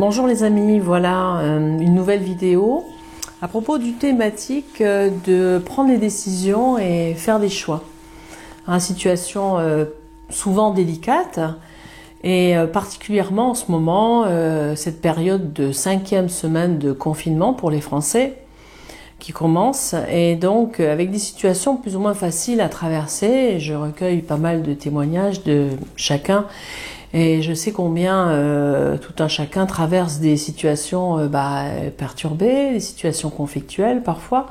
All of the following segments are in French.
Bonjour les amis, voilà une nouvelle vidéo à propos du thématique de prendre des décisions et faire des choix. Une situation souvent délicate et particulièrement en ce moment, cette période de 5e semaine de confinement pour les Français qui commence et donc avec des situations plus ou moins faciles à traverser. Je recueille pas mal de témoignages de chacun. Et je sais combien tout un chacun traverse des situations perturbées, des situations conflictuelles parfois,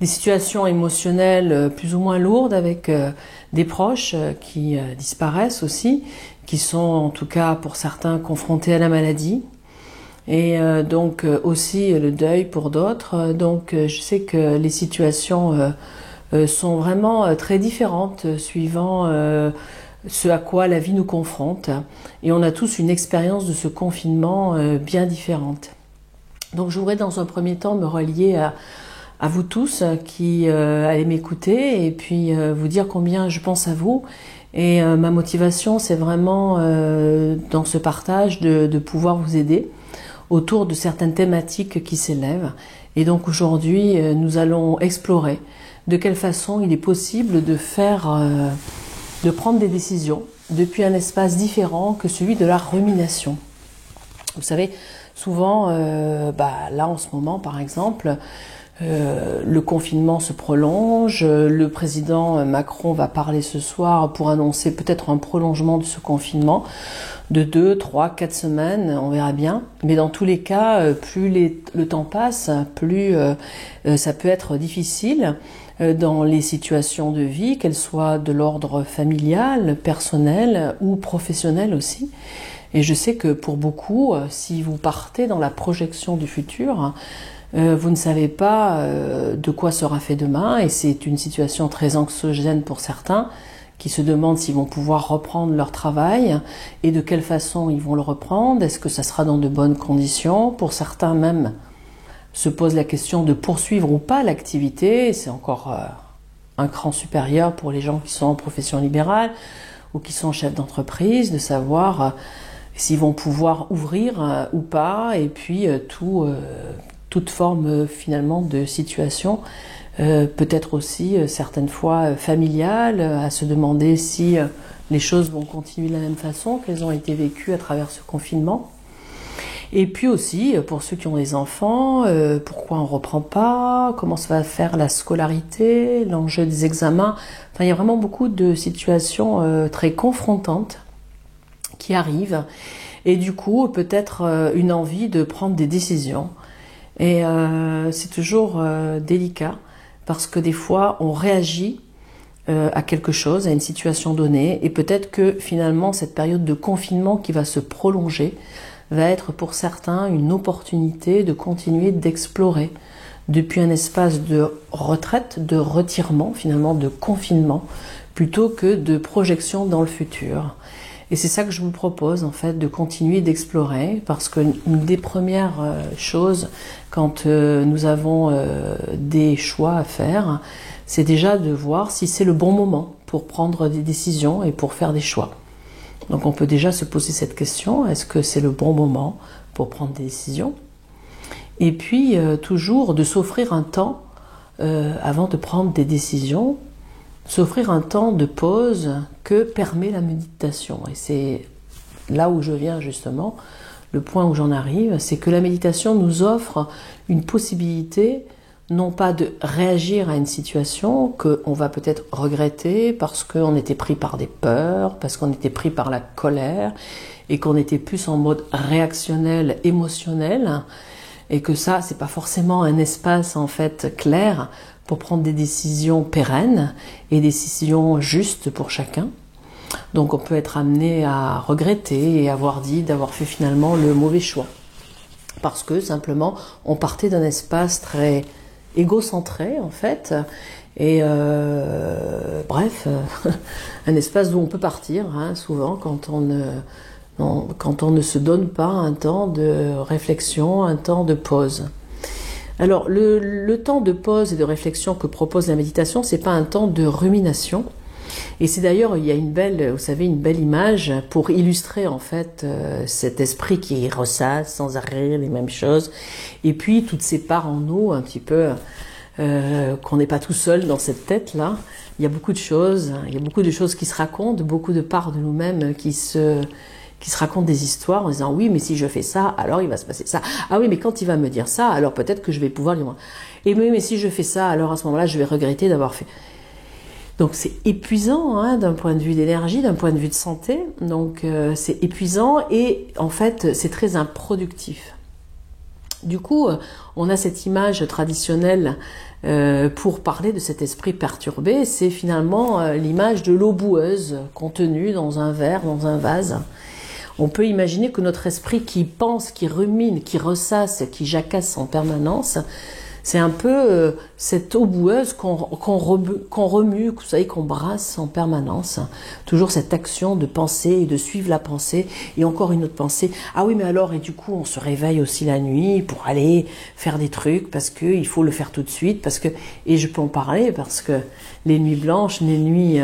des situations émotionnelles plus ou moins lourdes avec des proches qui disparaissent aussi, qui sont en tout cas pour certains confrontés à la maladie. Et donc aussi le deuil pour d'autres. Donc je sais que les situations sont vraiment très différentes suivant ce à quoi la vie nous confronte, et on a tous une expérience de ce confinement bien différente. Donc je voudrais dans un premier temps me relier à vous tous qui allez m'écouter et puis vous dire combien je pense à vous, et ma motivation c'est vraiment dans ce partage de pouvoir vous aider autour de certaines thématiques qui s'élèvent. Et donc aujourd'hui nous allons explorer de quelle façon il est possible de prendre des décisions depuis un espace différent que celui de la rumination. Vous savez, souvent, là en ce moment par exemple, le confinement se prolonge, le président Macron va parler ce soir pour annoncer peut-être un prolongement de ce confinement de 2, 3, 4 semaines, on verra bien. Mais dans tous les cas, plus le temps passe, plus ça peut être difficile dans les situations de vie, qu'elles soient de l'ordre familial, personnel ou professionnel aussi. Et je sais que pour beaucoup, si vous partez dans la projection du futur, vous ne savez pas de quoi sera fait demain, et c'est une situation très anxiogène pour certains qui se demandent s'ils vont pouvoir reprendre leur travail et de quelle façon ils vont le reprendre. Est-ce que ça sera dans de bonnes conditions? Pour certains même se pose la question de poursuivre ou pas l'activité. C'est encore un cran supérieur pour les gens qui sont en profession libérale ou qui sont chefs d'entreprise, de savoir s'ils vont pouvoir ouvrir ou pas, et puis toute forme finalement de situation, peut-être aussi certaines fois familiale, à se demander si les choses vont continuer de la même façon qu'elles ont été vécues à travers ce confinement. Et puis aussi, pour ceux qui ont des enfants, pourquoi on ne reprend pas, comment ça va faire la scolarité, l'enjeu des examens. Enfin, il y a vraiment beaucoup de situations très confrontantes qui arrivent. Et du coup, peut-être une envie de prendre des décisions. Et c'est toujours délicat, parce que des fois, on réagit à quelque chose, à une situation donnée, et peut-être que finalement, cette période de confinement qui va se prolonger va être pour certains une opportunité de continuer d'explorer depuis un espace de retraite, de retirement, finalement de confinement, plutôt que de projection dans le futur. Et c'est ça que je vous propose en fait, de continuer d'explorer, parce que une des premières choses quand nous avons des choix à faire, c'est déjà de voir si c'est le bon moment pour prendre des décisions et pour faire des choix. Donc on peut déjà se poser cette question, est-ce que c'est le bon moment pour prendre des décisions? Et puis toujours de s'offrir un temps avant de prendre des décisions, s'offrir un temps de pause que permet la méditation. Et c'est là où je viens justement, le point où j'en arrive, c'est que la méditation nous offre une possibilité non pas de réagir à une situation qu'on va peut-être regretter parce qu'on était pris par des peurs, parce qu'on était pris par la colère et qu'on était plus en mode réactionnel, émotionnel, et que ça, c'est pas forcément un espace en fait clair pour prendre des décisions pérennes et des décisions justes pour chacun. Donc on peut être amené à regretter et avoir d'avoir fait finalement le mauvais choix. Parce que simplement, on partait d'un espace très égocentré en fait, et un espace d'où on peut partir, souvent quand on ne se donne pas un temps de réflexion, un temps de pause. Alors le temps de pause et de réflexion que propose la méditation, c'est pas un temps de rumination, Et c'est d'ailleurs, il y a une belle, vous savez, une belle image pour illustrer en fait cet esprit qui ressasse sans arrêt les mêmes choses. Et puis toutes ces parts en nous, un petit peu, qu'on n'est pas tout seul dans cette tête-là. Il y a beaucoup de choses, il y a beaucoup de choses qui se racontent, beaucoup de parts de nous-mêmes qui se racontent des histoires en disant oui, mais si je fais ça, alors il va se passer ça. Ah oui, mais quand il va me dire ça, alors peut-être que je vais pouvoir lui dire. Et oui, mais si je fais ça, alors à ce moment-là, je vais regretter d'avoir fait. Donc c'est épuisant hein, d'un point de vue d'énergie, d'un point de vue de santé. Donc c'est épuisant et en fait c'est très improductif. Du coup, on a cette image traditionnelle pour parler de cet esprit perturbé. C'est finalement l'image de l'eau boueuse contenue dans un verre, dans un vase. On peut imaginer que notre esprit qui pense, qui rumine, qui ressasse, qui jacasse en permanence, c'est un peu cette eau boueuse qu'on remue, vous savez, qu'on brasse en permanence. Toujours cette action de penser et de suivre la pensée. Et encore une autre pensée. Ah oui, mais alors, et du coup, on se réveille aussi la nuit pour aller faire des trucs parce qu'il faut le faire tout de suite. Et je peux en parler parce que les nuits blanches, les nuits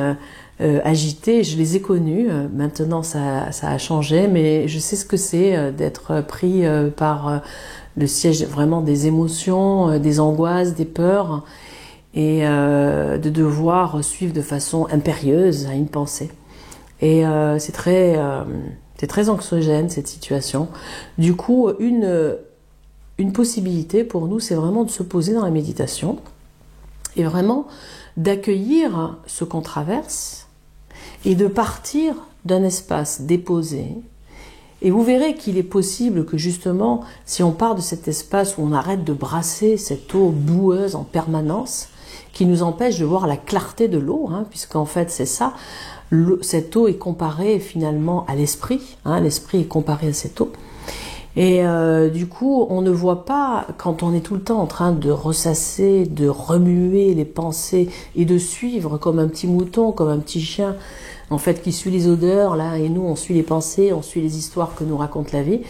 agitées, je les ai connues. Maintenant, ça a changé, mais je sais ce que c'est d'être pris par... le siège vraiment des émotions, des angoisses, des peurs, et de devoir suivre de façon impérieuse à une pensée. Et c'est très anxiogène cette situation. Du coup, une possibilité pour nous, c'est vraiment de se poser dans la méditation et vraiment d'accueillir ce qu'on traverse et de partir d'un espace déposé. Et vous verrez qu'il est possible que justement, si on part de cet espace où on arrête de brasser cette eau boueuse en permanence, qui nous empêche de voir la clarté de l'eau, hein, puisqu'en fait c'est ça, cette eau est comparée finalement à l'esprit, hein, l'esprit est comparé à cette eau. Et du coup, on ne voit pas, quand on est tout le temps en train de ressasser, de remuer les pensées et de suivre comme un petit mouton, comme un petit chien, en fait, qui suit les odeurs, là, et nous, on suit les pensées, on suit les histoires que nous raconte la vie.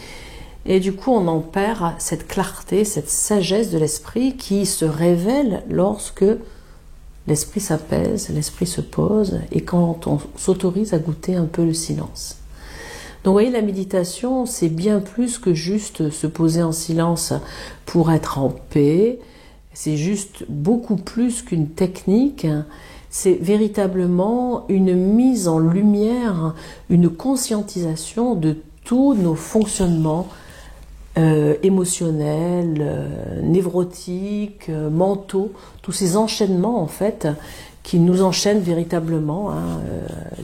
Et du coup, on en perd cette clarté, cette sagesse de l'esprit qui se révèle lorsque l'esprit s'apaise, l'esprit se pose, et quand on s'autorise à goûter un peu le silence. Donc, vous voyez, la méditation, c'est bien plus que juste se poser en silence pour être en paix. C'est juste beaucoup plus qu'une technique. C'est véritablement une mise en lumière, une conscientisation de tous nos fonctionnements émotionnels, névrotiques, mentaux, tous ces enchaînements en fait qui nous enchaînent véritablement. Hein.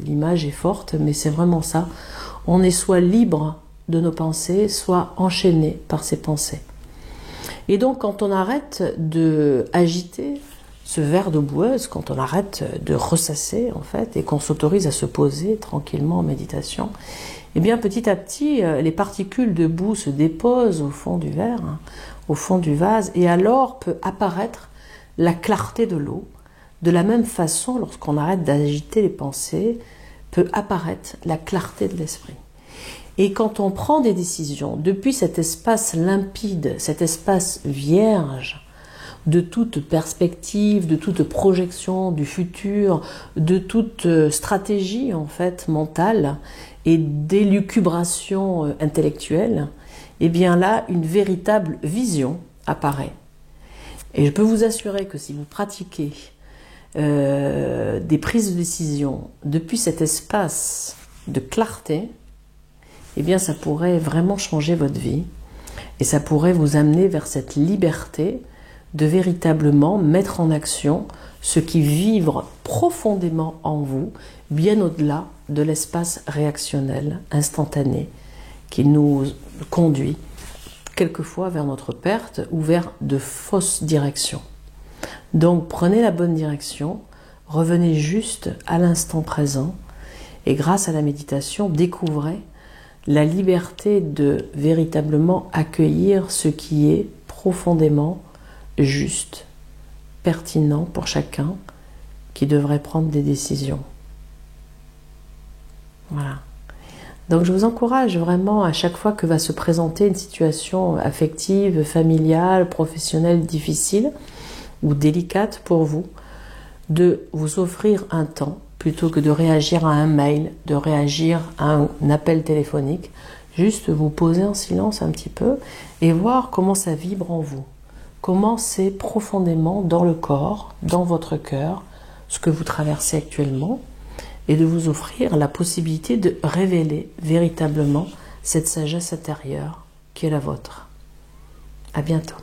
L'image est forte, mais c'est vraiment ça. On est soit libre de nos pensées, soit enchaîné par ces pensées. Et donc quand on arrête de agiter ce verre d'eau boueuse, quand on arrête de ressasser en fait et qu'on s'autorise à se poser tranquillement en méditation, eh bien petit à petit les particules de boue se déposent au fond du verre, hein, au fond du vase, et alors peut apparaître la clarté de l'eau. De la même façon, lorsqu'on arrête d'agiter les pensées, peut apparaître la clarté de l'esprit. Et quand on prend des décisions depuis cet espace limpide, cet espace vierge, de toute perspective, de toute projection du futur, de toute stratégie en fait mentale et d'élucubration intellectuelle, eh bien là, une véritable vision apparaît. Et je peux vous assurer que si vous pratiquez des prises de décision depuis cet espace de clarté, eh bien ça pourrait vraiment changer votre vie et ça pourrait vous amener vers cette liberté de véritablement mettre en action ce qui vibre profondément en vous, bien au-delà de l'espace réactionnel, instantané, qui nous conduit quelquefois vers notre perte ou vers de fausses directions. Donc prenez la bonne direction, revenez juste à l'instant présent et grâce à la méditation, découvrez la liberté de véritablement accueillir ce qui est profondément juste, pertinent pour chacun qui devrait prendre des décisions. Voilà. Donc je vous encourage vraiment à chaque fois que va se présenter une situation affective, familiale, professionnelle difficile ou délicate pour vous, de vous offrir un temps, plutôt que de réagir à un mail, de réagir à un appel téléphonique. Juste vous poser en silence un petit peu et voir comment ça vibre en vous. Comment c'est profondément dans le corps, dans votre cœur, ce que vous traversez actuellement, et de vous offrir la possibilité de révéler véritablement cette sagesse intérieure qui est la vôtre. À bientôt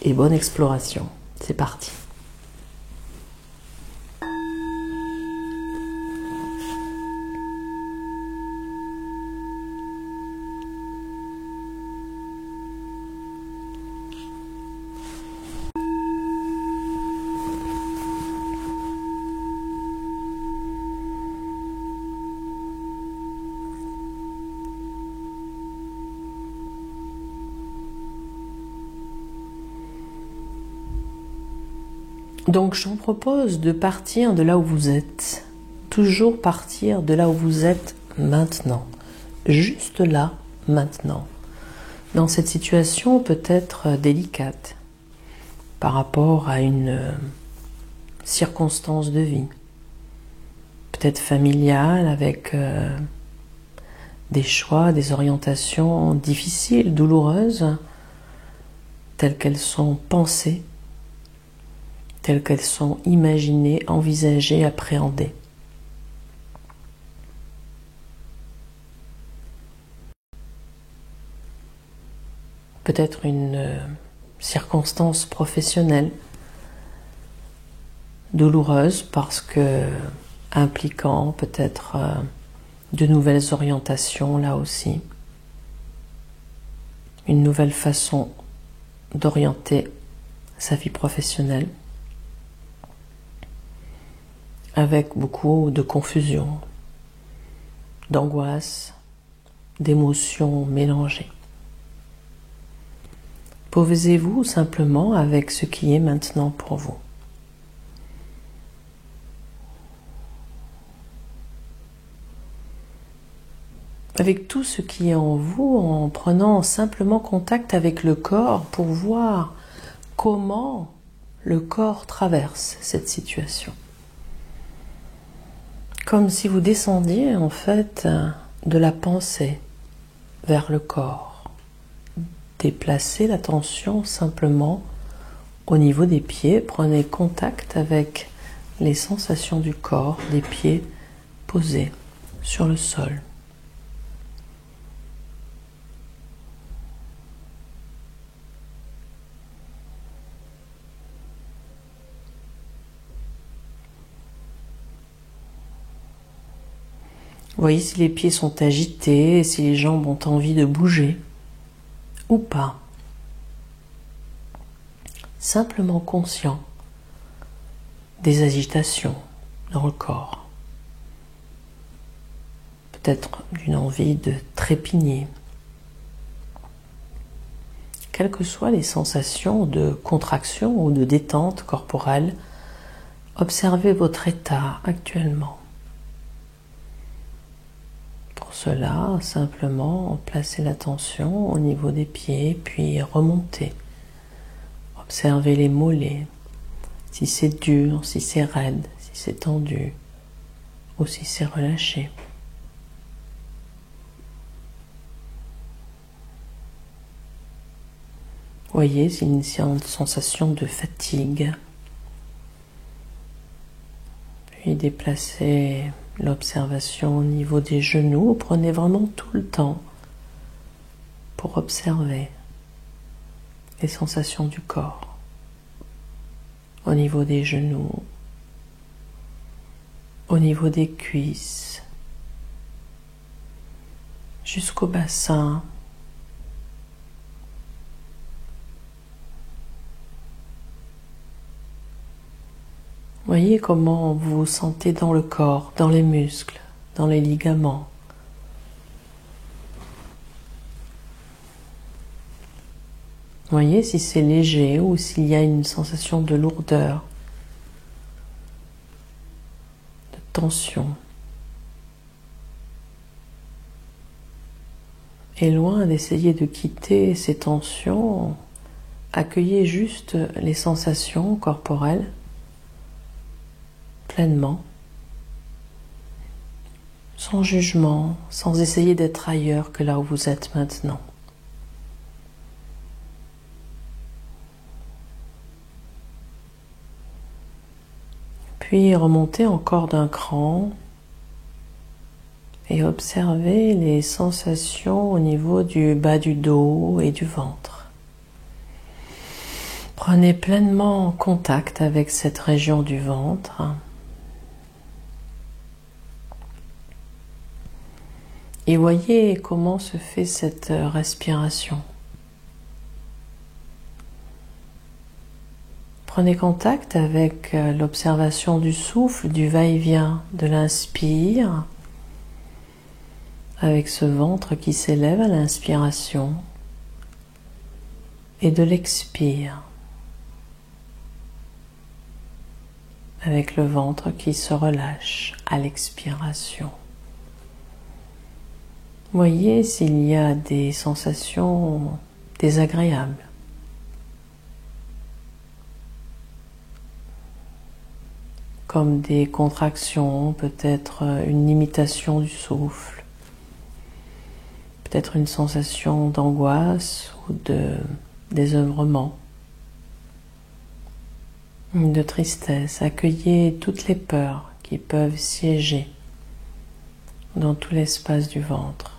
et bonne exploration. C'est parti. Donc je vous propose de partir de là où vous êtes. Toujours partir de là où vous êtes maintenant. Juste là, maintenant. Dans cette situation peut-être délicate par rapport à une circonstance de vie. Peut-être familiale avec des choix, des orientations difficiles, douloureuses, telles qu'elles sont pensées, telles qu'elles sont imaginées, envisagées, appréhendées. Peut-être une circonstance professionnelle douloureuse parce que impliquant peut-être de nouvelles orientations là aussi, une nouvelle façon d'orienter sa vie professionnelle, avec beaucoup de confusion, d'angoisse, d'émotions mélangées. Posez-vous simplement avec ce qui est maintenant pour vous. Avec tout ce qui est en vous, en prenant simplement contact avec le corps pour voir comment le corps traverse cette situation. Comme si vous descendiez en fait de la pensée vers le corps. Déplacez l'attention simplement au niveau des pieds. Prenez contact avec les sensations du corps, des pieds posés sur le sol. Voyez si les pieds sont agités, si les jambes ont envie de bouger ou pas. Simplement conscient des agitations dans le corps. Peut-être d'une envie de trépigner. Quelles que soient les sensations de contraction ou de détente corporelle, observez votre état actuellement. Pour cela, simplement placer l'attention au niveau des pieds, puis remonter. Observez les mollets, si c'est dur, si c'est raide, si c'est tendu, ou si c'est relâché. Voyez s'il y a une sensation de fatigue. Puis déplacez l'observation au niveau des genoux. Prenez vraiment tout le temps pour observer les sensations du corps. Au niveau des genoux, au niveau des cuisses, jusqu'au bassin. Voyez comment vous vous sentez dans le corps, dans les muscles, dans les ligaments. Voyez si c'est léger ou s'il y a une sensation de lourdeur, de tension. Et loin d'essayer de quitter ces tensions, accueillez juste les sensations corporelles pleinement sans jugement, sans essayer d'être ailleurs que là où vous êtes maintenant. Puis remontez encore d'un cran et observez les sensations au niveau du bas du dos et du ventre. Prenez pleinement contact avec cette région du ventre. Et voyez comment se fait cette respiration. Prenez contact avec l'observation du souffle, du va-et-vient de l'inspire, avec ce ventre qui s'élève à l'inspiration, et de l'expire, avec le ventre qui se relâche à l'expiration. Voyez s'il y a des sensations désagréables. Comme des contractions, peut-être une limitation du souffle, peut-être une sensation d'angoisse ou de désœuvrement, de tristesse. Accueillez toutes les peurs qui peuvent siéger dans tout l'espace du ventre.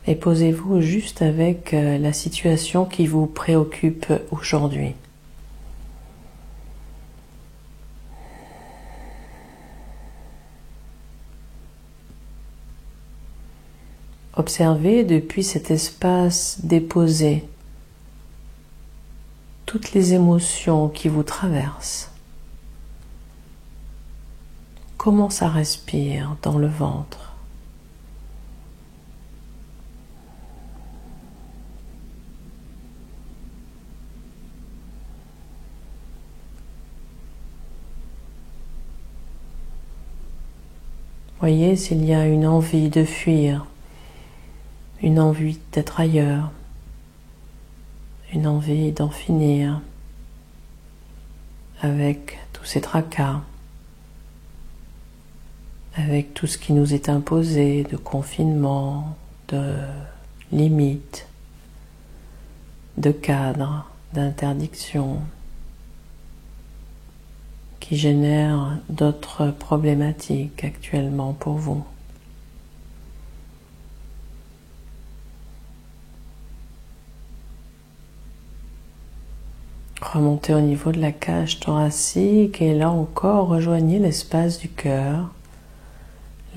Et posez-vous juste avec la situation qui vous préoccupe aujourd'hui. Observez depuis cet espace déposé toutes les émotions qui vous traversent. Comment ça respire dans le ventre? Voyez s'il y a une envie de fuir, une envie d'être ailleurs, une envie d'en finir avec tous ces tracas, avec tout ce qui nous est imposé de confinement, de limites, de cadres, d'interdictions, qui génèrent d'autres problématiques actuellement pour vous. Remontez au niveau de la cage thoracique et là encore rejoignez l'espace du cœur,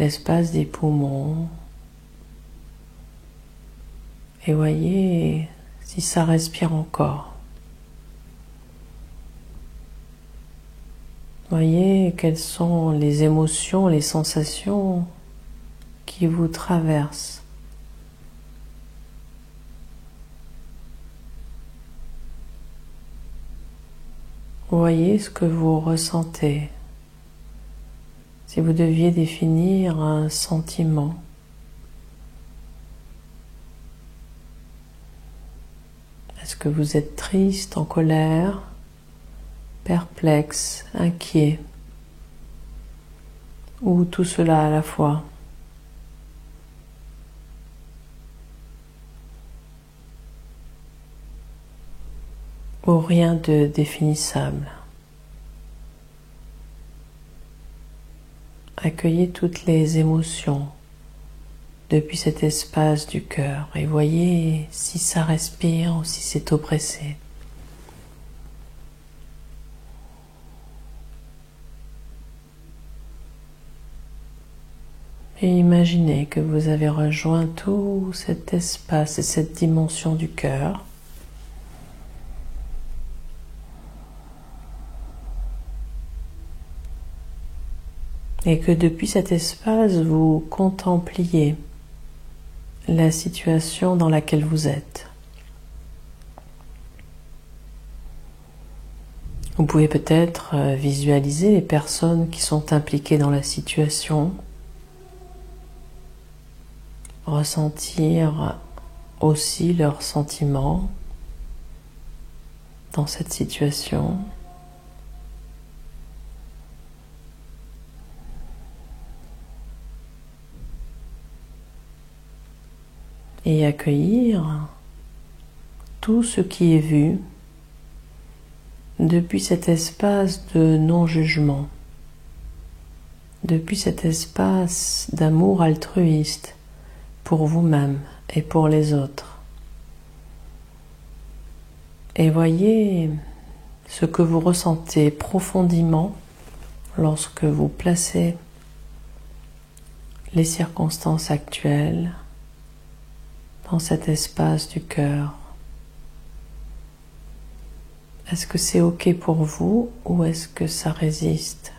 l'espace des poumons et voyez si ça respire encore. Voyez quelles sont les émotions, les sensations qui vous traversent. Voyez ce que vous ressentez. Si vous deviez définir un sentiment, est-ce que vous êtes triste, en colère, perplexe, inquiet, ou tout cela à la fois? Ou rien de définissable. Accueillez toutes les émotions depuis cet espace du cœur et voyez si ça respire ou si c'est oppressé. Et imaginez que vous avez rejoint tout cet espace et cette dimension du cœur. Et que depuis cet espace, vous contempliez la situation dans laquelle vous êtes. Vous pouvez peut-être visualiser les personnes qui sont impliquées dans la situation, ressentir aussi leurs sentiments, dans cette situation. Et accueillir tout ce qui est vu depuis cet espace de non-jugement, depuis cet espace d'amour altruiste pour vous-même et pour les autres. Et voyez ce que vous ressentez profondément lorsque vous placez les circonstances actuelles dans cet espace du cœur. Est-ce que c'est OK pour vous ou est-ce que ça résiste?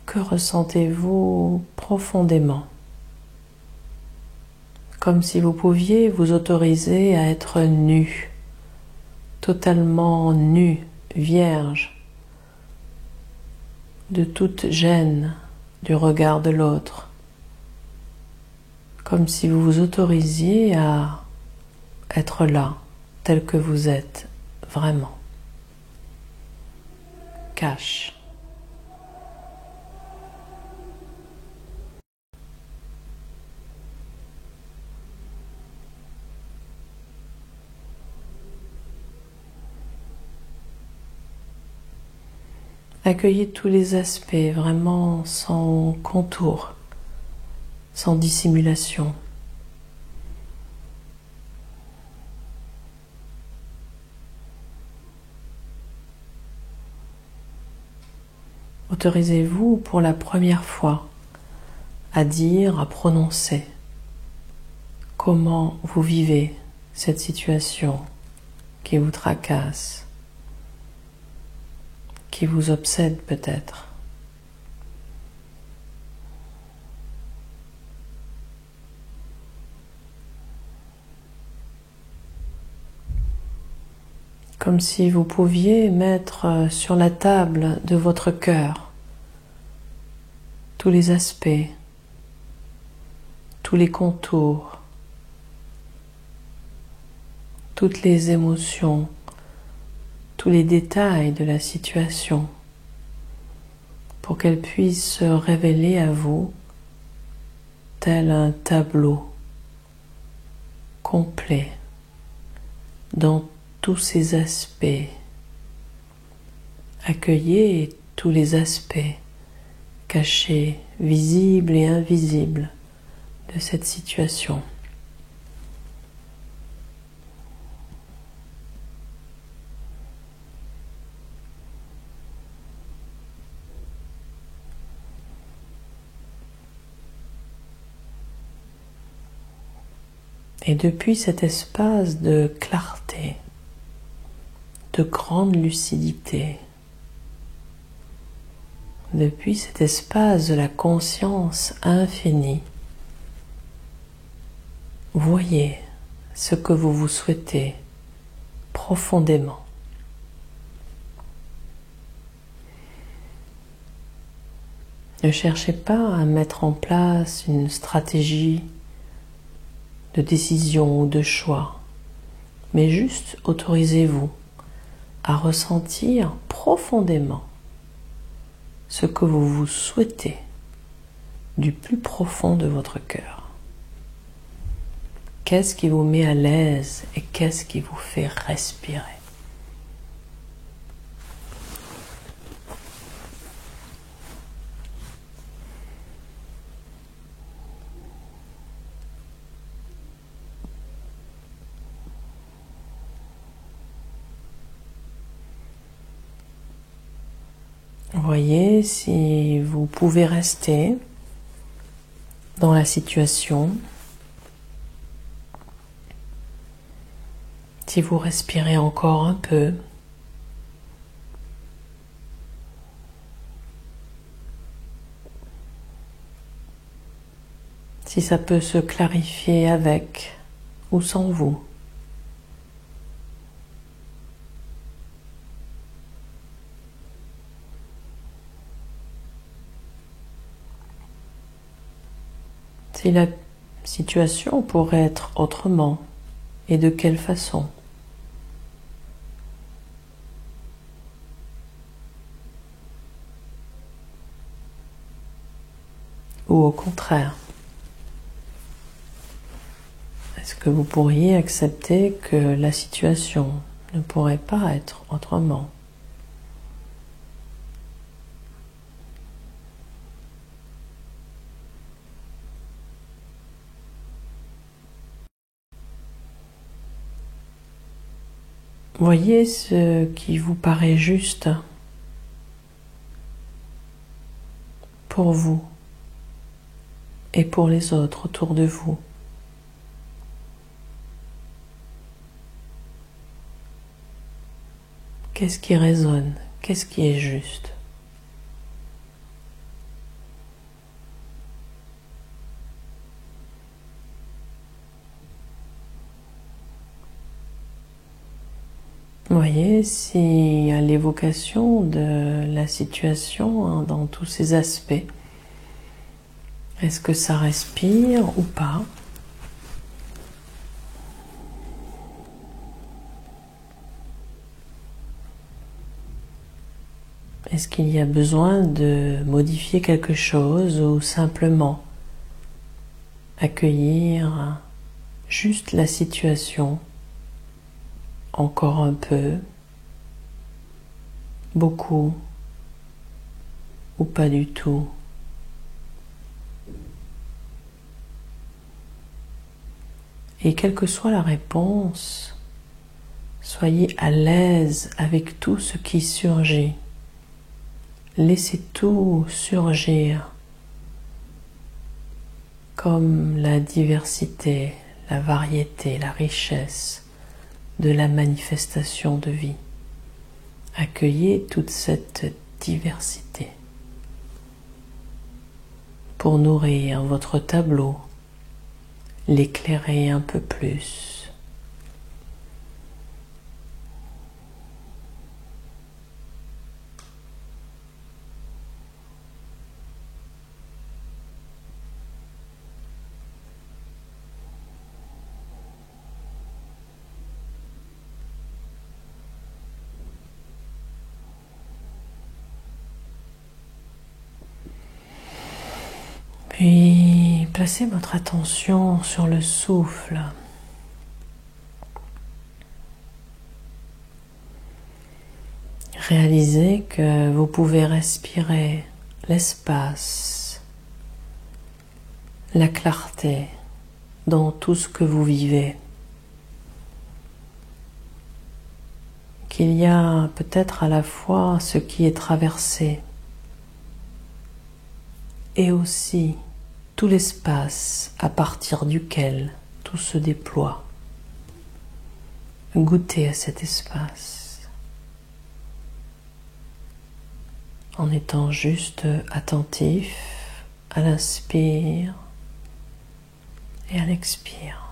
Que ressentez-vous profondément? Comme si vous pouviez vous autoriser à être nu, totalement nu, vierge de toute gêne du regard de l'autre. Comme si vous vous autorisiez à être là, tel que vous êtes, vraiment. Cache. Accueillez tous les aspects, vraiment sans contour, sans dissimulation. Autorisez-vous pour la première fois à dire, à prononcer comment vous vivez cette situation qui vous tracasse, qui vous obsède peut-être. Comme si vous pouviez mettre sur la table de votre cœur tous les aspects, tous les contours, toutes les émotions, tous les détails de la situation pour qu'elle puisse se révéler à vous tel un tableau complet dans tous ses aspects. Accueillez tous les aspects cachés, visibles et invisibles de cette situation. Et depuis cet espace de clarté, de grande lucidité, depuis cet espace de la conscience infinie, voyez ce que vous vous souhaitez profondément. Ne cherchez pas à mettre en place une stratégie de décision ou de choix, mais juste autorisez-vous à ressentir profondément ce que vous vous souhaitez du plus profond de votre cœur. Qu'est-ce qui vous met à l'aise et qu'est-ce qui vous fait respirer? Voyez si vous pouvez rester dans la situation, si vous respirez encore un peu, si ça peut se clarifier avec ou sans vous. Si la situation pourrait être autrement, et de quelle façon? Ou au contraire, est-ce que vous pourriez accepter que la situation ne pourrait pas être autrement? Voyez ce qui vous paraît juste pour vous et pour les autres autour de vous. Qu'est-ce qui résonne? Qu'est-ce qui est juste? Voyez si à l'évocation de la situation, hein, dans tous ses aspects, est-ce que ça respire ou pas? Est-ce qu'il y a besoin de modifier quelque chose ou simplement accueillir juste la situation encore un peu, beaucoup ou pas du tout? Et quelle que soit la réponse, soyez à l'aise avec tout ce qui surgit. Laissez tout surgir comme la diversité, la variété, la richesse de la manifestation de vie. Accueillez toute cette diversité pour nourrir votre tableau, l'éclairer un peu plus. Puis placez votre attention sur le souffle. Réalisez que vous pouvez respirer l'espace, la clarté dans tout ce que vous vivez. Qu'il y a peut-être à la fois ce qui est traversé et aussi tout l'espace à partir duquel tout se déploie. Goûtez à cet espace en étant juste attentif à l'inspire et à l'expire.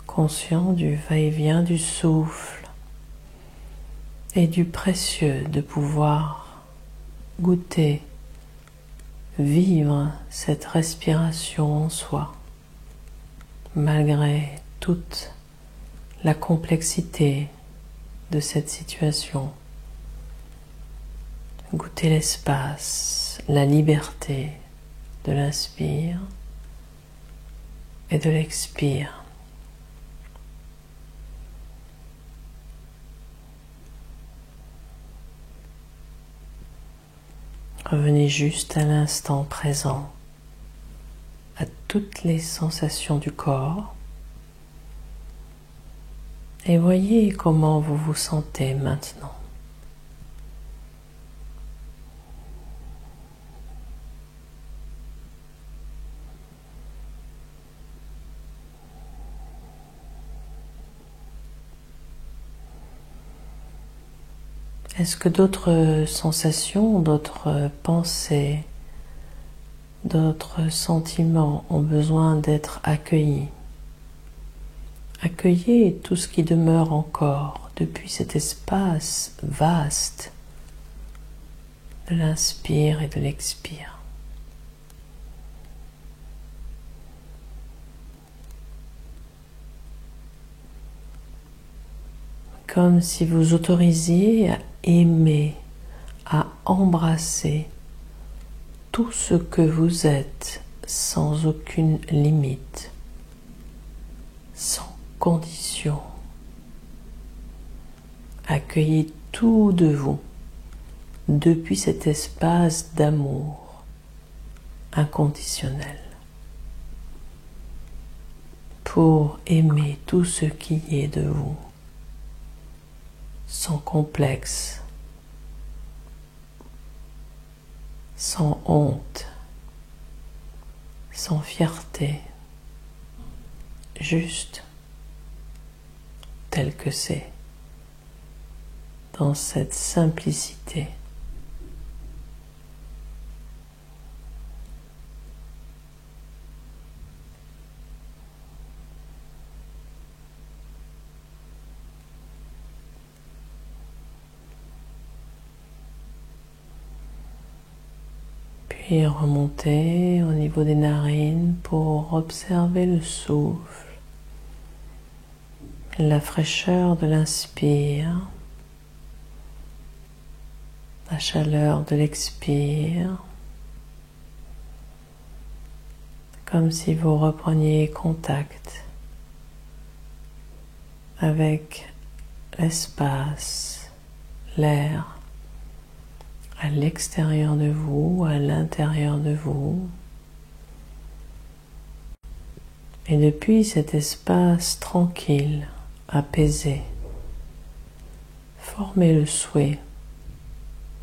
Conscient du va-et-vient du souffle et du précieux de pouvoir goûter, vivre cette respiration en soi, malgré toute la complexité de cette situation. Goûter l'espace, la liberté de l'inspire et de l'expire. Revenez juste à l'instant présent, à toutes les sensations du corps et voyez comment vous vous sentez maintenant. Est-ce que d'autres sensations, d'autres pensées, d'autres sentiments ont besoin d'être accueillis? Accueillez tout ce qui demeure encore depuis cet espace vaste de l'inspire et de l'expire. Comme si vous autorisiez à aimer, à embrasser tout ce que vous êtes sans aucune limite, sans condition. Accueillez tout de vous depuis cet espace d'amour inconditionnel pour aimer tout ce qui est de vous sans complexe, sans honte, sans fierté, juste tel que c'est, dans cette simplicité. Puis remonter au niveau des narines pour observer le souffle, la fraîcheur de l'inspire, la chaleur de l'expire, comme si vous repreniez contact avec l'espace, l'air, à l'extérieur de vous, à l'intérieur de vous. Et depuis cet espace tranquille, apaisé, formez le souhait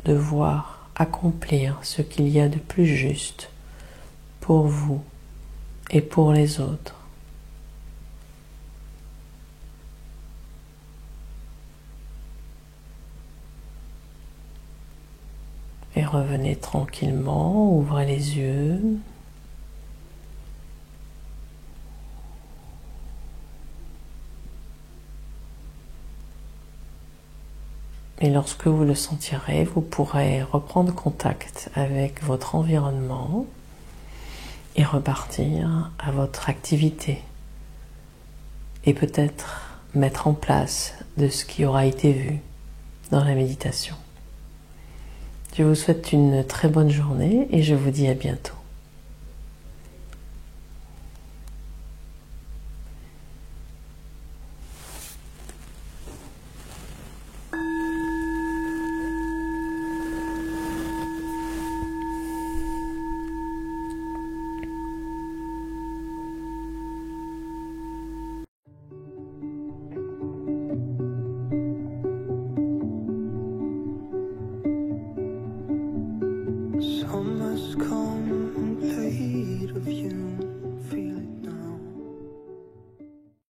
de voir accomplir ce qu'il y a de plus juste pour vous et pour les autres. Et revenez tranquillement, ouvrez les yeux. Et lorsque vous le sentirez, vous pourrez reprendre contact avec votre environnement et repartir à votre activité. Et peut-être mettre en place de ce qui aura été vu dans la méditation. Je vous souhaite une très bonne journée et je vous dis à bientôt.